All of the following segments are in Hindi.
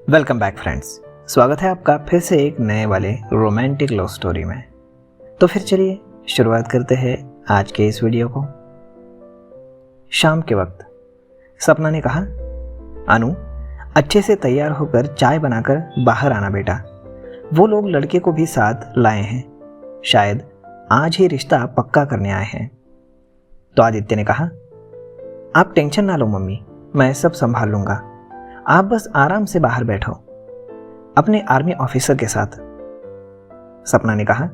Welcome back friends. स्वागत है आपका फिर से एक नए वाले रोमांटिक लव स्टोरी में। तो फिर चलिए शुरुआत करते हैं आज के इस वीडियो को। शाम के वक्त सपना ने कहा, अनु अच्छे से तैयार होकर चाय बनाकर बाहर आना बेटा। वो लोग लड़के को भी साथ लाए हैं, शायद आज ही रिश्ता पक्का करने आए हैं। तो आदित्य ने कहा, आप टेंशन ना लो मम्मी, मैं सब संभाल लूंगा। आप बस आराम से बाहर बैठो अपने आर्मी ऑफिसर के साथ। सपना ने कहा,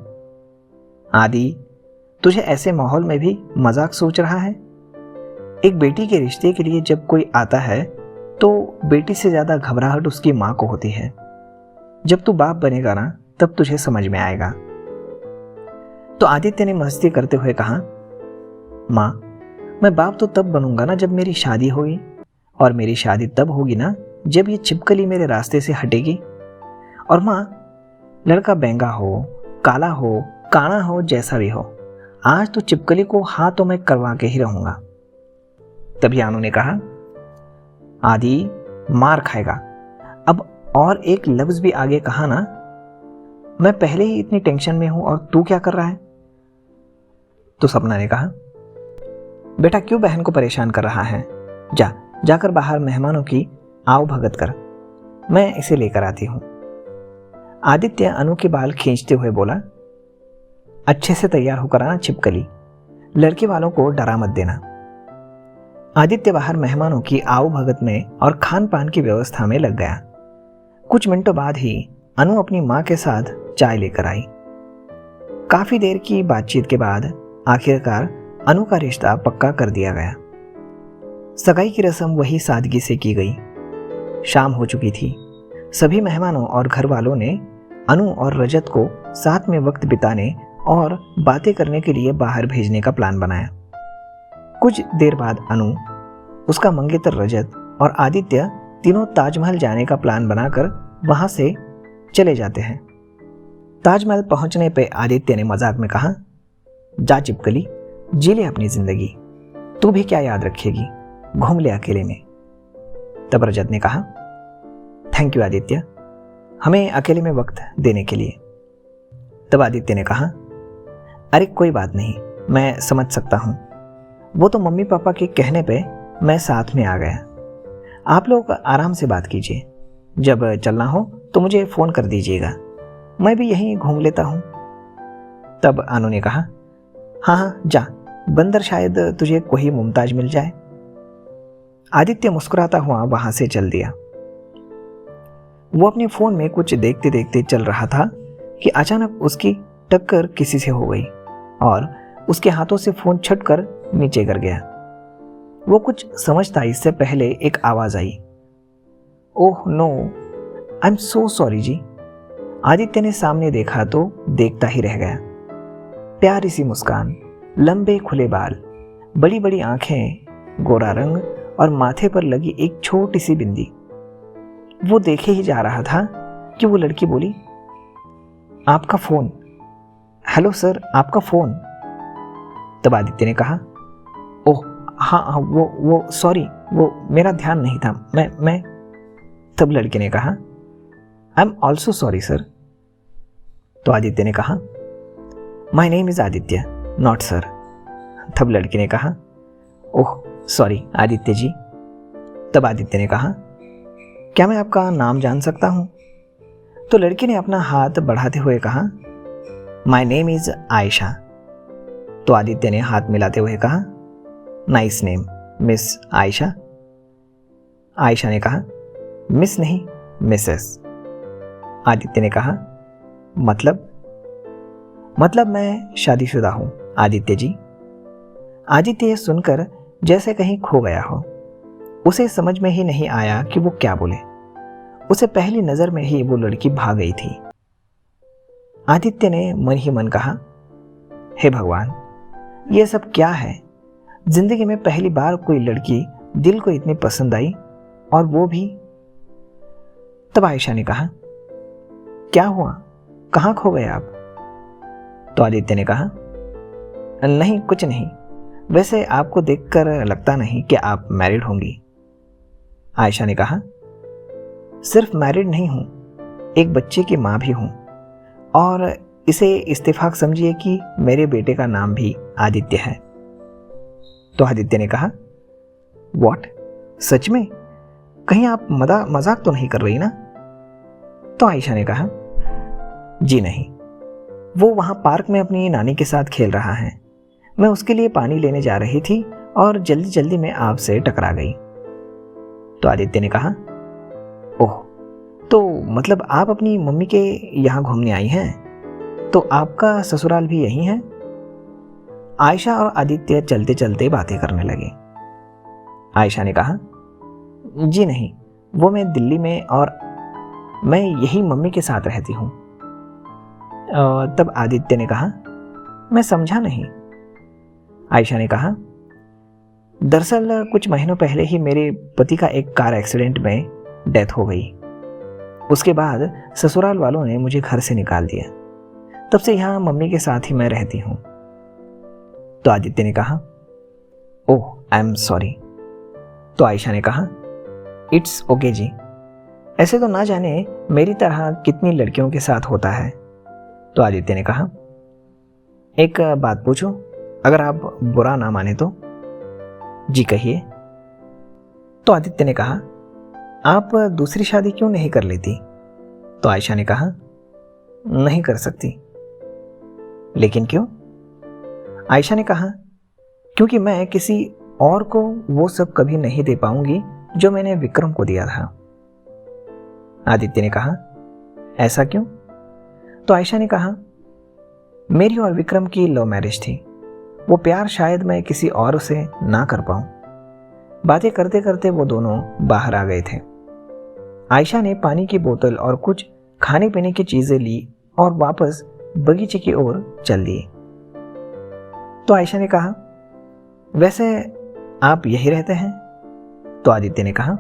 आदि तुझे ऐसे माहौल में भी मजाक सोच रहा है? एक बेटी के रिश्ते के लिए जब कोई आता है तो बेटी से ज्यादा घबराहट उसकी मां को होती है। जब तू बाप बनेगा ना तब तुझे समझ में आएगा। तो आदित्य ने मस्ती करते हुए कहा, मां मैं बाप तो तब बनूंगा ना जब मेरी शादी होगी, और मेरी शादी तब होगी ना जब ये छिपकली मेरे रास्ते से हटेगी। और मां लड़का बेंगा हो, काला हो, काना हो, जैसा भी हो, आज तो छिपकली को हाथों में करवा के ही रहूंगा। तभी अनु ने कहा, आदि मार खाएगा, अब और एक लफ्ज भी आगे कहा ना, मैं पहले ही इतनी टेंशन में हूं और तू क्या कर रहा है? तो सपना ने कहा, बेटा क्यों बहन को परेशान कर रहा है? जाकर बाहर मेहमानों की आओ भगत कर, मैं इसे लेकर आती हूं। आदित्य अनु के बाल खींचते हुए बोला, अच्छे से तैयार होकर आना छिपकली, लड़के वालों को डरा मत देना। आदित्य बाहर मेहमानों की आओ भगत में और खान पान की व्यवस्था में लग गया। कुछ मिनटों बाद ही अनु अपनी मां के साथ चाय लेकर आई। काफी देर की बातचीत के बाद आखिरकार अनु का रिश्ता पक्का कर दिया गया। सगाई की रस्म वही सादगी से की गई। शाम हो चुकी थी। सभी मेहमानों और घर वालों ने अनु और रजत को साथ में वक्त बिताने और बातें करने के लिए बाहर भेजने का प्लान बनाया। कुछ देर बाद अनु, उसका मंगेतर रजत और आदित्य तीनों ताजमहल जाने का प्लान बनाकर वहां से चले जाते हैं। ताजमहल पहुंचने पे आदित्य ने मजाक में कहा, जा चिपकली, जी ले अपनी जिंदगी, तू भी क्या याद रखेगी, घूम ले अकेले में। तब रजत ने कहा, थैंक यू आदित्य, हमें अकेले में वक्त देने के लिए। तब आदित्य ने कहा, अरे कोई बात नहीं, मैं समझ सकता हूं, वो तो मम्मी पापा के कहने पे मैं साथ में आ गया। आप लोग आराम से बात कीजिए, जब चलना हो तो मुझे फोन कर दीजिएगा, मैं भी यहीं घूम लेता हूं। तब अनु ने कहा, हाँ जा, बंदर शायद तुझे कोई मुमताज मिल जाए। आदित्य मुस्कुराता हुआ वहां से चल दिया। वो अपने फोन में कुछ देखते देखते चल रहा था कि अचानक उसकी टक्कर किसी से हो गई और उसके हाथों से फोन छटकर नीचे गिर गया। वो कुछ समझता इससे पहले एक आवाज आई, oh no, I am so sorry जी। आदित्य ने सामने देखा तो देखता ही रह गया। प्यारी सी मुस्कान, लंबे खुले बाल, बड़ी बड़ी आंखें, गोरा रंग और माथे पर लगी एक छोटी सी बिंदी। वो देखे ही जा रहा था कि वो लड़की बोली, आपका फोन। हेलो सर, आपका फोन। तब आदित्य ने कहा, ओह हाँ वो सॉरी, वो मेरा ध्यान नहीं था, मैं तब लड़के ने कहा, I am also sorry sir. तो आदित्य ने कहा, my name is Aditya, not sir. तब लड़के ने कहा, ओह सॉरी आदित्य जी। तब आदित्य ने कहा, क्या मैं आपका नाम जान सकता हूं? तो लड़की ने अपना हाथ बढ़ाते हुए कहा, माई नेम इज आयशा। तो आदित्य ने हाथ मिलाते हुए कहा, nice name miss Ayesha. Ayesha ने कहा, मिस नहीं मिसेस। आदित्य ने कहा, मतलब मैं शादीशुदा हूं आदित्य जी। आदित्य ये सुनकर जैसे कहीं खो गया हो। उसे समझ में ही नहीं आया कि वो क्या बोले। उसे पहली नजर में ही वो लड़की भाग गई थी। आदित्य ने मन ही मन कहा, हे भगवान, ये सब क्या है? जिंदगी में पहली बार कोई लड़की दिल को इतनी पसंद आई, और वो भी। तब आयशा ने कहा, क्या हुआ, कहां खो गए आप? तो आदित्य ने कहा, नहीं कुछ नहीं, वैसे आपको देखकर लगता नहीं कि आप मैरिड होंगी। आयशा ने कहा, सिर्फ मैरिड नहीं हूँ, एक बच्चे की माँ भी हूँ, और इसे इत्तेफाक समझिए कि मेरे बेटे का नाम भी आदित्य है। तो आदित्य ने कहा, व्हाट, सच में? कहीं आप मजाक तो नहीं कर रही ना? तो आयशा ने कहा, जी नहीं, वो वहाँ पार्क में अपनी नानी के साथ खेल रहा है। मैं उसके लिए पानी लेने जा रही थी और जल्दी जल्दी में आपसे टकरा गई। तो आदित्य ने कहा, ओह, तो मतलब आप अपनी मम्मी के यहाँ घूमने आई हैं? तो आपका ससुराल भी यहीं है? आयशा और आदित्य चलते चलते बातें करने लगे। आयशा ने कहा, जी नहीं, वो मैं दिल्ली में, और मैं यही मम्मी के साथ रहती हूँ। तब आदित्य ने कहा, मैं समझा नहीं। आयशा ने कहा, दरअसल कुछ महीनों पहले ही मेरे पति का एक कार एक्सीडेंट में डेथ हो गई। उसके बाद ससुराल वालों ने मुझे घर से निकाल दिया। तब से यहाँ मम्मी के साथ ही मैं रहती हूँ। तो आदित्य ने कहा, ओह, आई एम सॉरी। तो आयशा ने कहा, इट्स ओके जी, ऐसे तो ना जाने मेरी तरह कितनी लड़कियों के साथ होता है। तो आदित्य ने कहा, एक बात पूछूं, अगर आप बुरा ना माने तो? जी कहिए। तो आदित्य ने कहा, आप दूसरी शादी क्यों नहीं कर लेती? तो आयशा ने कहा, नहीं कर सकती। लेकिन क्यों? आयशा ने कहा, क्योंकि मैं किसी और को वो सब कभी नहीं दे पाऊंगी जो मैंने विक्रम को दिया था। आदित्य ने कहा, ऐसा क्यों? तो आयशा ने कहा, मेरी और विक्रम की लव मैरिज थी। वो प्यार शायद मैं किसी और से ना कर पाऊं। बातें करते करते वो दोनों बाहर आ गए थे। आयशा ने पानी की बोतल और कुछ खाने पीने की चीजें ली और वापस बगीचे की ओर चल दिए। तो आयशा ने कहा, वैसे आप यही रहते हैं? तो आदित्य ने कहा,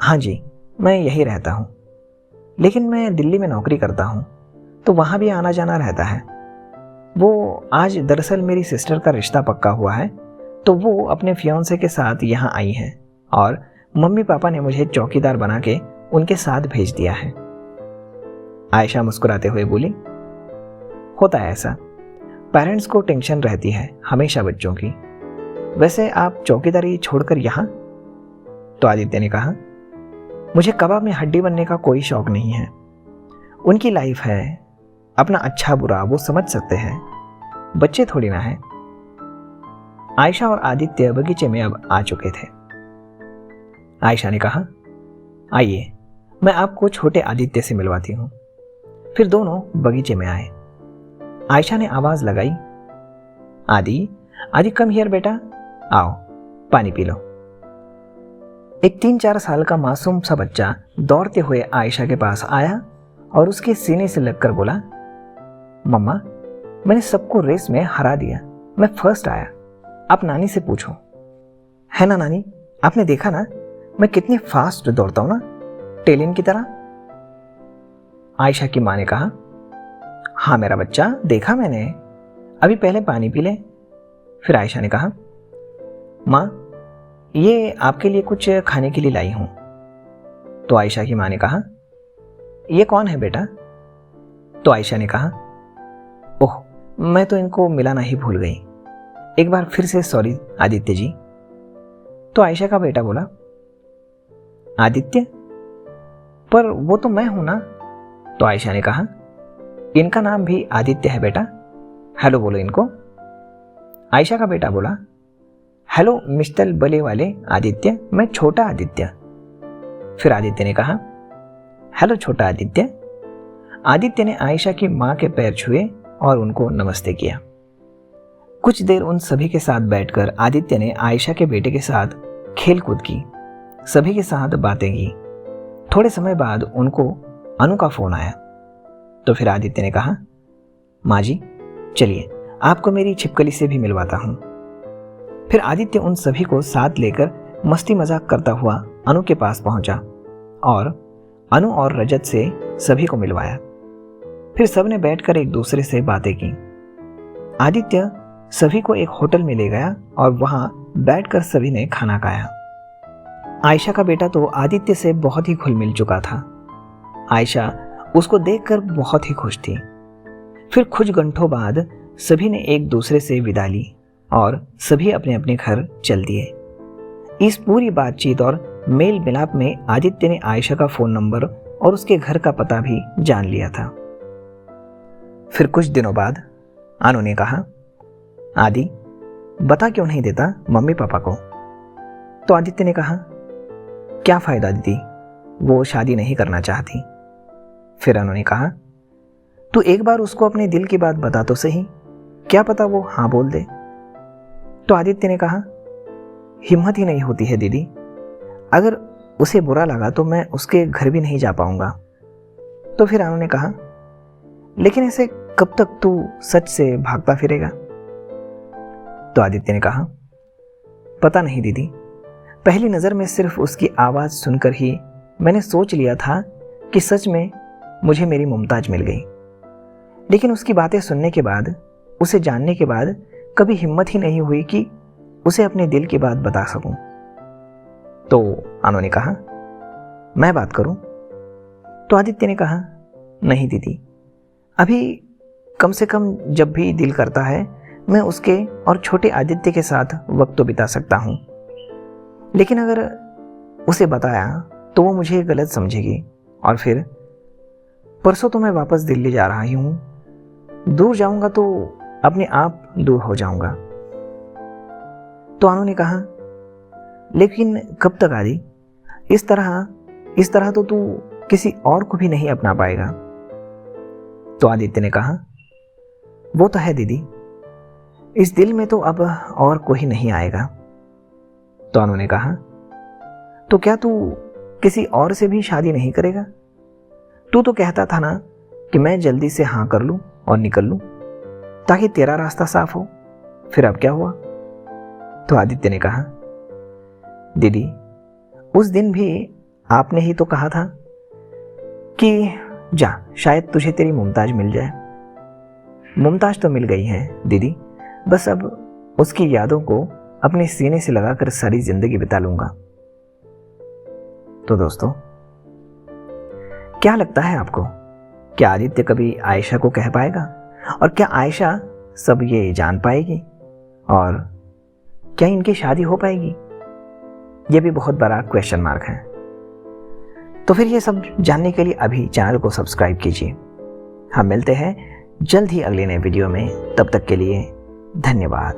हाँ जी, मैं यही रहता हूँ, लेकिन मैं दिल्ली में नौकरी करता हूँ, तो वहाँ भी आना जाना रहता है। वो आज दरअसल मेरी सिस्टर का रिश्ता पक्का हुआ है, तो वो अपने फियांसे के साथ यहाँ आई हैं और मम्मी पापा ने मुझे चौकीदार बना के उनके साथ भेज दिया है। आयशा मुस्कुराते हुए बोली, होता है ऐसा, पेरेंट्स को टेंशन रहती है हमेशा बच्चों की। वैसे आप चौकीदारी छोड़कर यहाँ? तो आदित्य ने कहा, मुझे कबाब में हड्डी बनने का कोई शौक नहीं है। उनकी लाइफ है, अपना अच्छा बुरा वो समझ सकते हैं, बच्चे थोड़ी ना है। आयशा और आदित्य बगीचे में अब आ चुके थे। आयशा ने कहा, आइए, मैं आपको छोटे आदित्य से मिलवाती हूँ। फिर दोनों बगीचे में आए। आयशा ने आवाज लगाई, आदि कम हियर बेटा, आओ पानी पी लो। एक 3-4 साल का मासूम सा बच्चा दौड़ते हुए आयशा के पास आया और उसके सीने से लगकर बोला, मम्मा, मैंने सबको रेस में हरा दिया, मैं फर्स्ट आया। आप नानी से पूछो। है ना नानी, आपने देखा ना मैं कितनी फास्ट दौड़ता हूं ना, टेलिन की तरह। आयशा की माँ ने कहा, हाँ मेरा बच्चा, देखा मैंने, अभी पहले पानी पी ले। फिर आयशा ने कहा, माँ, ये आपके लिए कुछ खाने के लिए लाई हूं। तो आयशा की माँ ने कहा, ये कौन है बेटा? तो आयशा ने कहा, ओह, मैं तो इनको मिलाना ही भूल गई, एक बार फिर से सॉरी आदित्य जी। तो आयशा का बेटा बोला, आदित्य, पर वो तो मैं हूं ना। तो आयशा ने कहा, इनका नाम भी आदित्य है बेटा, हेलो बोलो इनको। आयशा का बेटा बोला, हेलो मिस्टर बले वाले आदित्य, मैं छोटा आदित्य। फिर आदित्य ने कहा, हेलो छोटा आदित्य। आदित्य ने आयशा की माँ के पैर छुए और उनको नमस्ते किया। कुछ देर उन सभी के साथ बैठकर आदित्य ने आयशा के बेटे के साथ खेल कूद की, सभी के साथ बातें की। थोड़े समय बाद उनको अनु का फोन आया। तो फिर आदित्य ने कहा, माँ जी चलिए, आपको मेरी छिपकली से भी मिलवाता हूँ। फिर आदित्य उन सभी को साथ लेकर मस्ती मजाक करता हुआ अनु के पास पहुंचा और अनु और रजत से सभी को मिलवाया। फिर सबने बैठकर एक दूसरे से बातें की। आदित्य सभी को एक होटल में ले गया और वहां बैठकर सभी ने खाना खाया। आयशा का बेटा तो आदित्य से बहुत ही घुल मिल चुका था। आयशा उसको देखकर बहुत ही खुश थी। फिर कुछ घंटों बाद सभी ने एक दूसरे से विदा ली और सभी अपने अपने घर चल दिए। इस पूरी बातचीत और मेल मिलाप में आदित्य ने आयशा का फोन नंबर और उसके घर का पता भी जान लिया था। फिर कुछ दिनों बाद अनु ने कहा, आदि बता क्यों नहीं देता मम्मी पापा को? तो आदित्य ने कहा, क्या फायदा दीदी, वो शादी नहीं करना चाहती। फिर अनु ने कहा, तू एक बार उसको अपने दिल की बात बता तो सही, क्या पता वो हाँ बोल दे। तो आदित्य ने कहा, हिम्मत ही नहीं होती है दीदी, अगर उसे बुरा लगा तो मैं उसके घर भी नहीं जा पाऊंगा। तो फिर अनु ने कहा, लेकिन ऐसे कब तक तू सच से भागता फिरेगा? तो आदित्य ने कहा, पता नहीं दीदी, पहली नज़र में सिर्फ उसकी आवाज़ सुनकर ही मैंने सोच लिया था कि सच में मुझे मेरी मुमताज मिल गई। लेकिन उसकी बातें सुनने के बाद, उसे जानने के बाद कभी हिम्मत ही नहीं हुई कि उसे अपने दिल की बात बता सकूं। तो अनु ने कहा, मैं बात करूं? तो आदित्य ने कहा, नहीं दीदी, अभी कम से कम जब भी दिल करता है मैं उसके और छोटे आदित्य के साथ वक्त तो बिता सकता हूं, लेकिन अगर उसे बताया तो वो मुझे गलत समझेगी और फिर परसों तो मैं वापस दिल्ली जा रहा ही हूं, दूर जाऊंगा तो अपने आप दूर हो जाऊंगा। तो अनु ने कहा, लेकिन कब तक आदि? इस तरह तो तू किसी और को भी नहीं अपना पाएगा। तो आदित्य ने कहा, वो तो है दीदी, इस दिल में तो अब और कोई नहीं आएगा। तो अनु ने कहा, तो क्या तू किसी और से भी शादी नहीं करेगा? तू तो कहता था ना कि मैं जल्दी से हाँ कर लूं और निकल लूं ताकि तेरा रास्ता साफ हो, फिर अब क्या हुआ? तो आदित्य ने कहा, दीदी, उस दिन भी आपने ही तो कहा था कि जा, शायद तुझे तेरी मुमताज मिल जाए। मुमताज तो मिल गई है दीदी, बस अब उसकी यादों को अपने सीने से लगाकर सारी जिंदगी बिता लूंगा। तो दोस्तों, क्या लगता है आपको, क्या आदित्य कभी आयशा को कह पाएगा? और क्या आयशा सब ये जान पाएगी? और क्या इनकी शादी हो पाएगी? यह भी बहुत बड़ा क्वेश्चन मार्क है। तो फिर ये सब जानने के लिए अभी चैनल को सब्सक्राइब कीजिए। हम मिलते हैं जल्द ही अगले नए वीडियो में, तब तक के लिए धन्यवाद।